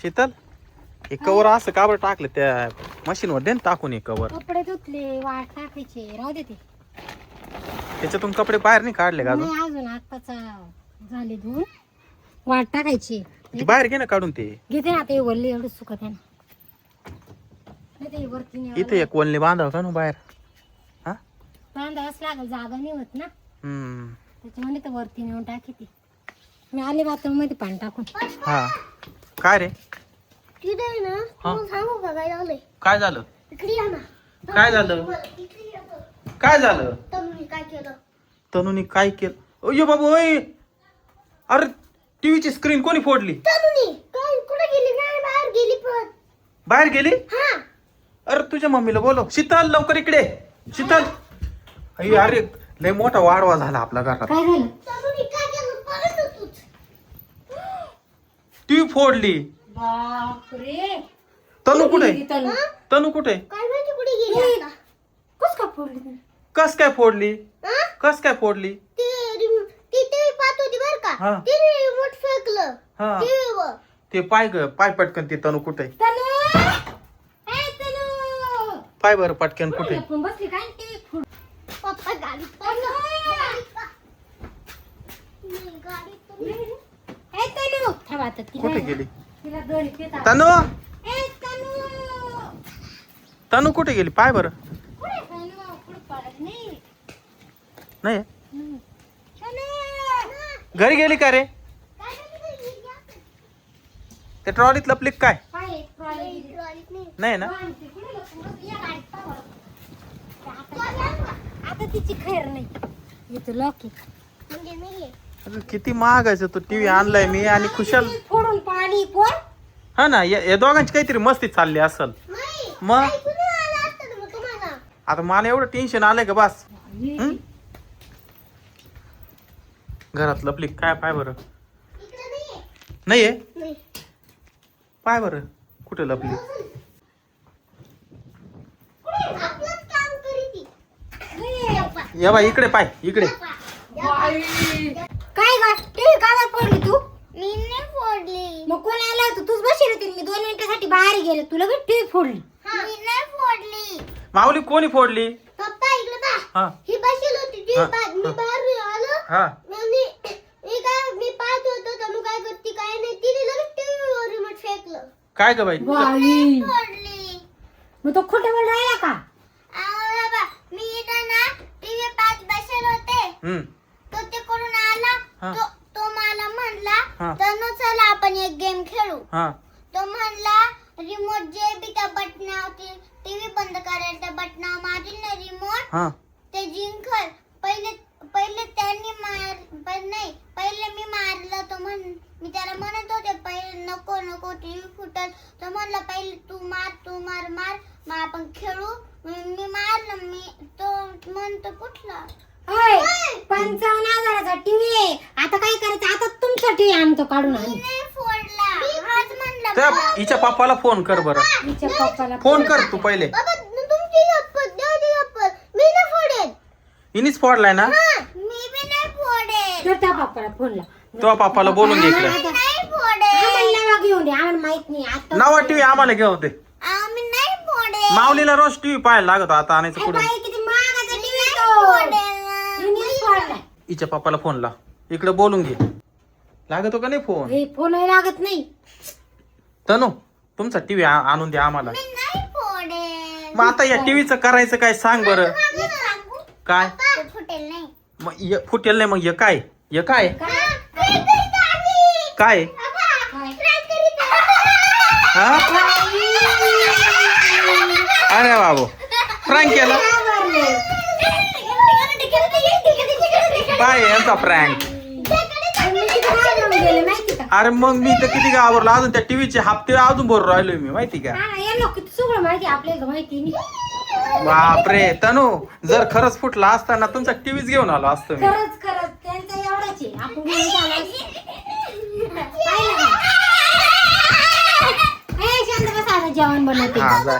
शीतल हे कवर असं का बरं टाकलं त्या मशीनवर दे ना टाकून हे कवर. कपडे धुतले वाट टाकायचे राहू दे ते. त्याच्यातून कपडे बाहेर नाही काढले का अजून? नाही अजून आत्ताच झाले धुवून वाट टाकायची. ते बाहेर घे ना काढून ते. घेते ना आता हे वल्ले एवढं सुकत आहे ना. नाही ते वरती न्यावं इथे एक वल्ले बांधाव का ना बाहेर. हा बांधावंच लागेल जागा नाही होत ना हम्म त्याच्यामुळे तर वरती नेऊन टाकी ती. मी आले बाथरूम मध्ये पाणी टाकून. हा काय रे तिथे आहे ना तुम्हाला सांगू का काय झालंय काय झालं इकडे या ना काय झालं इकडे या ना. काय झालं तनुने काय केलं तनुनी काय केलं अय्यो बाबू ओय अरे टीव्हीची स्क्रीन कोणी फोडली तनुने काय कुठे गेली नाही बाहेर गेली पण बाहेर गेली हा अरे तुझ्या मम्मीला बोलव शीतल लवकर इकडे शीतल अय्यो अरे लय मोठा वाढवा झाला आपला घरात काय झालं तनुने काय केलं परत तूच टीव्ही फोडली बापरे तनू कुठे तनु तनू कुठे काय माहिती कुठे गेली आता कस का फोडली तुम्ही? कस काय फोडली हा? कस काय फोडली ती टीव्ही पाहत होती बर का हा. तिने रिमोट फेकलं हा टीव्हीवर ते पाय ग पाय पटकन ते तनू कुठे तनु ए तनु पाय बरं पटकन कुठे आपण बसली काय टीव्ही फोड. पप्पा गाडीत गाडीत ए तनु थांब आता ती कुठे नाही गेली ना. तिला घरी पेता. तनू ए तनु तनू कुठे गेली पाय बरं कुठे तनु कुठे पडत नाही. नाही तनु घरी गेली का रे ते ट्रॉलीत लपली का काय पाय ट्रॉली नाही ना बांधते. कुठे लपून बस? या गाडीत पाहा बरं. आता तिची खैर नाही येतो लॉक म्हणजे नाहीये अरे किती महागायचं तो टीव्ही आणलाय मी आणि खुशाल फोडून पाणी कोण हा ना या दोघांची काहीतरी मस्ती चालली असल नाही मग ऐकून आलं असतं मग तुम्हाला आता मला एवढं टेन्शन आलंय का बस हं? घरात लपली का काय पाय बरं इकडे नाहीये नाहीये नाही पाय बरं कुठे लपली आपलंच काम करीती या बाई इकडे पाय इकडे काय ग टीव्ही कावर पडली तू मी नाही फोडली मग कोण आला होता तूच बसली होती मी 2 मिनिटासाठी बाहेर गेले तुला बी टीव्ही फोडली मी नाही फोडली माऊली कोणी फोडली पप्पा इकडे पहा हा ही बसेल होती ती हा, मी हा. बाहेर आलो हा मी पाहत होतो तनु काय करते काय नाही तिने लगेच टीव्हीवर रिमोट फेकलं काय ग बाई बाई फोडली मग तो खोटं बोल राहिला का अहो बाबा मी इथं ना टीव्ही पाहत बसेल होते हम्म तो तिकडून आला हा. तो मला म्हणला हा. तनु चला आपण एक गेम खेळू हा तो म्हणला रिमोट जे बी त्या बटनावरती टीव्ही बंद करायला त्या बटनावर मारील ना रिमोट हा ते जिंकल पहिले पहिले त्यांनी पहिले मी मारलं तो मी त्याला म्हणत होते पहिले नको नको टीव्ही फुटल तो म्हणला पहिले तू मार मग आपण खेळू मी मारलं मी तो म्हणतो फुटला 55,000चा टीव्ही आहे आता काय करायचं आता तुमचा टीव्ही आणतो काढून मी आणि नाही फोडला हाच म्हणला त्या हिच्या पप्पाला फोन कर बरं तिच्या पप्पाला फोन कर तू पहिले बाबा तुमची गप्पत देवाची गप्पत मी नाही फोडेल हिनीच फोडलाय ना मी बी नाही फोडेल तर त्या पप्पाला फोन लाव तो पप्पाला बोलून घे इकडे मी नाही फोडेल आम्हाला नाव घेऊन दे आम्हाला माहित नाही आता नवा टीव्ही आम्हाला घेऊ दे मी नाही फोडेल माऊलीला रोज टीव्ही पाहायला लागत आता आणायचं अरे कुठून बाई, किती महागाचा मी टीव्ही नाही तो फोडेल हिनेच फोडलाय. हिच्या पप्पाला फोन लाव इकडे बोलून घे लागतो का नाही फोन हे फोनही लागत नाही तनू तुमचा टीव्ही आणून द्या आम्हाला मी नाही फोडेल मग आता या टीव्हीचं करायचं काय सांग बरं मी सांगू काय ते फुटेल नाही मग फुटेल नाही मग काय काय ट्राय करीत आहे. काय बाबा, ट्राय करीत आहे. हा अरे बाबू प्रँक केला काय यांचा प्रँक माहिती का अरे मग मी तर किती घाबरलो अजून त्या टीव्हीचे हप्ते अजून भरून राहिलोय मी माहिती का यांना किती सगळं माहिती आपल्याला माहिती नाही बापरे तनू जर खरंच फुटला असता ना तुमचा टीव्हीच घेऊन आलो असतो मी खरंच त्यांचा एवढाच आहे आपण घेऊन चालू पाहिलं का? ए, शांत बसा आता जेवण बनवते हा जा